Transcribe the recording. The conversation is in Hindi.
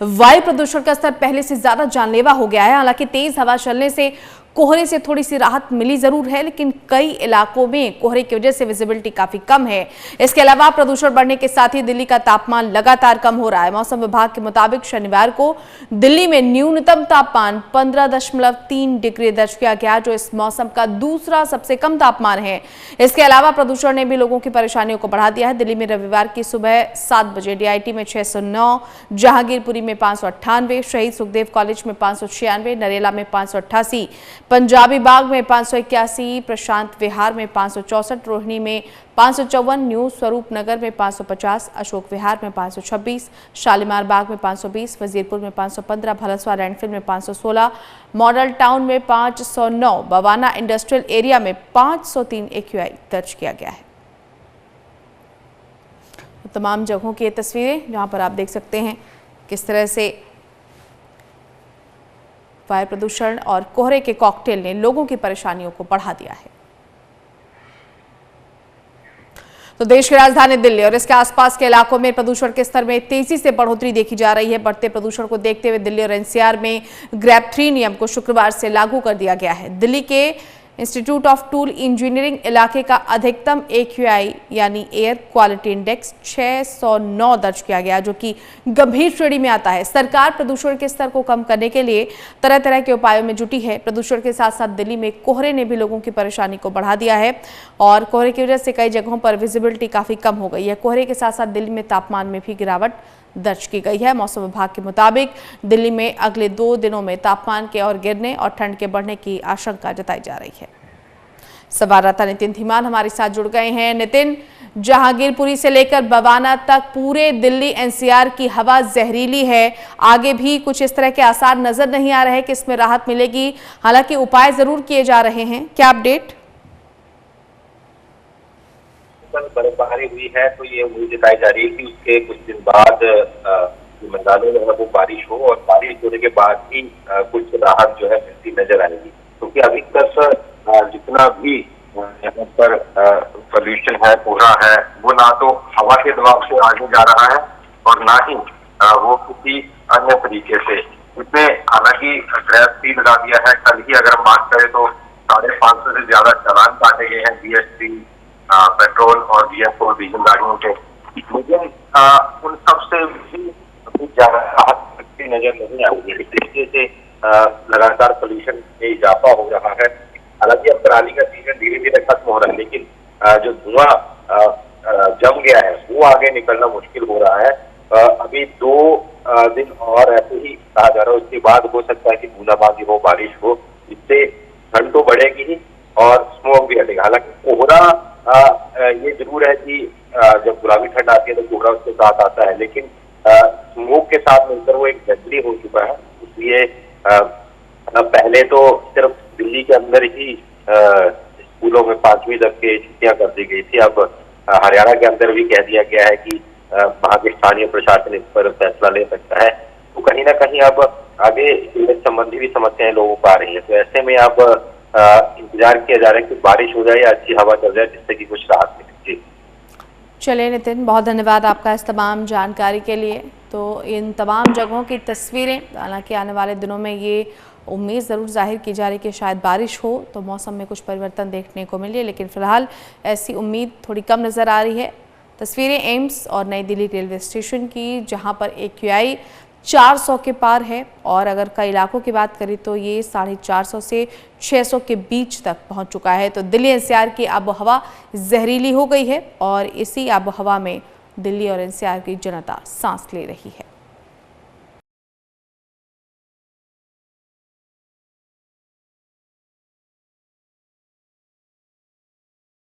वायु प्रदूषण का स्तर पहले से ज्यादा जानलेवा हो गया है। हालांकि तेज हवा चलने से कोहरे से थोड़ी सी राहत मिली जरूर है, लेकिन कई इलाकों में कोहरे की वजह से विजिबिलिटी काफी कम है। इसके अलावा प्रदूषण बढ़ने के साथ ही दिल्ली का तापमान लगातार कम हो रहा है। मौसम विभाग के मुताबिक शनिवार को दिल्ली में न्यूनतम तापमान 15.3 डिग्री दर्ज किया गया, जो इस मौसम का दूसरा सबसे कम तापमान है। इसके अलावा प्रदूषण ने भी लोगों की परेशानियों को बढ़ा दिया है। दिल्ली में रविवार की सुबह 7 बजे डीआईटी में 609, जहांगीरपुरी में 598, शहीद सुखदेव कॉलेज में 596, नरेला में 588, पंजाबी बाग में 581, प्रशांत विहार में 564, रोहिणी में 554, न्यू स्वरूप नगर में 550, अशोक विहार में 526, शालीमार बाग में 520, वजीरपुर में 515, भलसवा लैंडफिल में 516, मॉडल टाउन में 509, बवाना इंडस्ट्रियल एरिया में 503 AQI दर्ज किया गया है। तमाम जगहों की ये तस्वीरें जहां पर आप देख सकते हैं किस तरह से वायु प्रदूषण और कोहरे के कॉकटेल ने लोगों की परेशानियों को बढ़ा दिया है। तो देश की राजधानी दिल्ली और इसके आसपास के इलाकों में प्रदूषण के स्तर में तेजी से बढ़ोतरी देखी जा रही है। बढ़ते प्रदूषण को देखते हुए दिल्ली और एनसीआर में ग्रैब 3 नियम को शुक्रवार से लागू कर दिया गया है। दिल्ली के इंस्टीट्यूट ऑफ टूल इंजीनियरिंग इलाके का अधिकतम AQI यानी एयर क्वालिटी इंडेक्स 609 दर्ज किया गया, जो कि गंभीर श्रेणी में आता है। सरकार प्रदूषण के स्तर को कम करने के लिए तरह तरह के उपायों में जुटी है। प्रदूषण के साथ साथ दिल्ली में कोहरे ने भी लोगों की परेशानी को बढ़ा दिया है और कोहरे की वजह से कई जगहों पर विजिबिलिटी काफी कम हो गई है। कोहरे के साथ साथ दिल्ली में तापमान में भी गिरावट दर्ज की गई है। मौसम विभाग के मुताबिक दिल्ली में अगले 2 दिनों में तापमान के और गिरने और ठंड के बढ़ने की आशंका जताई जा रही है। संवाददाता नितिन धीमान हमारे साथ जुड़ गए हैं। नितिन, जहांगीरपुरी से लेकर बवाना तक पूरे दिल्ली एनसीआर की हवा जहरीली है। आगे भी कुछ इस तरह के आसार नजर नहीं आ रहे कि इसमें राहत मिलेगी। हालांकि उपाय जरूर किए जा रहे हैं, क्या अपडेट? बर्फबारी हुई है तो ये उम्मीद जताई जा रही है कि उसके कुछ दिन बाद मैदानों में वो बारिश हो और बारिश होने के बाद ही कुछ राहत जो है मिलती नजर आएगी, क्योंकि अभी तक जितना भी यहाँ पर पोल्यूशन है, कोहरा है, वो ना तो हवा के दबाव से आगे जा रहा है और ना ही वो किसी अन्य तरीके से। इसमें हालांकि ग्रैब 3 लगा दिया है। कल ही अगर हम बात करें तो 550 से ज्यादा चालान काटे गए हैं BS3 पेट्रोल और BS4 डीजल गाड़ियों के, लेकिन उन सबसे भी ज्यादा राहत नजर नहीं आएगी। इस तरीके से लगातार पोल्यूशन में इजाफा हो रहा है। हालांकि अब पराली का सीजन धीरे धीरे खत्म हो रहा है, लेकिन जो धुआं जम गया है वो आगे निकलना मुश्किल हो रहा है। अभी 2 दिन और ऐसे ही कहा जा रहा है, उसके बाद हो सकता है कि बूंदाबांदी हो, बारिश हो, इससे ठंड तो बढ़ेगी ही और स्मोक भी हटेगा। हालांकि कोहरा ये जरूर है कि जब गुलाबी ठंड आती है तो कोहरा उसके साथ आता है, लेकिन स्मोक के साथ मिलकर वो एक जंगली हो चुका है। इसलिए पहले तो सिर्फ दिल्ली के अंदर ही स्कूलों में 5वीं तक की छुट्टियां कर दी गई थी। अब हरियाणा के अंदर भी कह दिया गया है कि वहां के स्थानीय प्रशासन इस पर फैसला ले सकता है। तो कहीं ना कहीं अब आगे संबंधी भी समस्याएं लोगों को आ रही है। तो ऐसे में अब इंतजार किया जा रहा है कि बारिश हो जाए या अच्छी हवा चल जाए, जिससे कि कुछ राहत मिले। चलिए नितिन, बहुत धन्यवाद आपका इस तमाम जानकारी के लिए। तो इन तमाम जगहों की तस्वीरें, हालांकि आने वाले दिनों में ये उम्मीद ज़रूर जाहिर की जा रही कि शायद बारिश हो तो मौसम में कुछ परिवर्तन देखने को मिले, लेकिन फिलहाल ऐसी उम्मीद थोड़ी कम नज़र आ रही है। तस्वीरें एम्स और नई दिल्ली रेलवे स्टेशन की, जहां पर AQI 400 के पार है और अगर कई इलाकों की बात करें तो ये 450 से 600 के बीच तक पहुंच चुका है। तो दिल्ली एनसीआर की आबोहवा जहरीली हो गई है और इसी आबोहवा में दिल्ली और एनसीआर की जनता सांस ले रही है।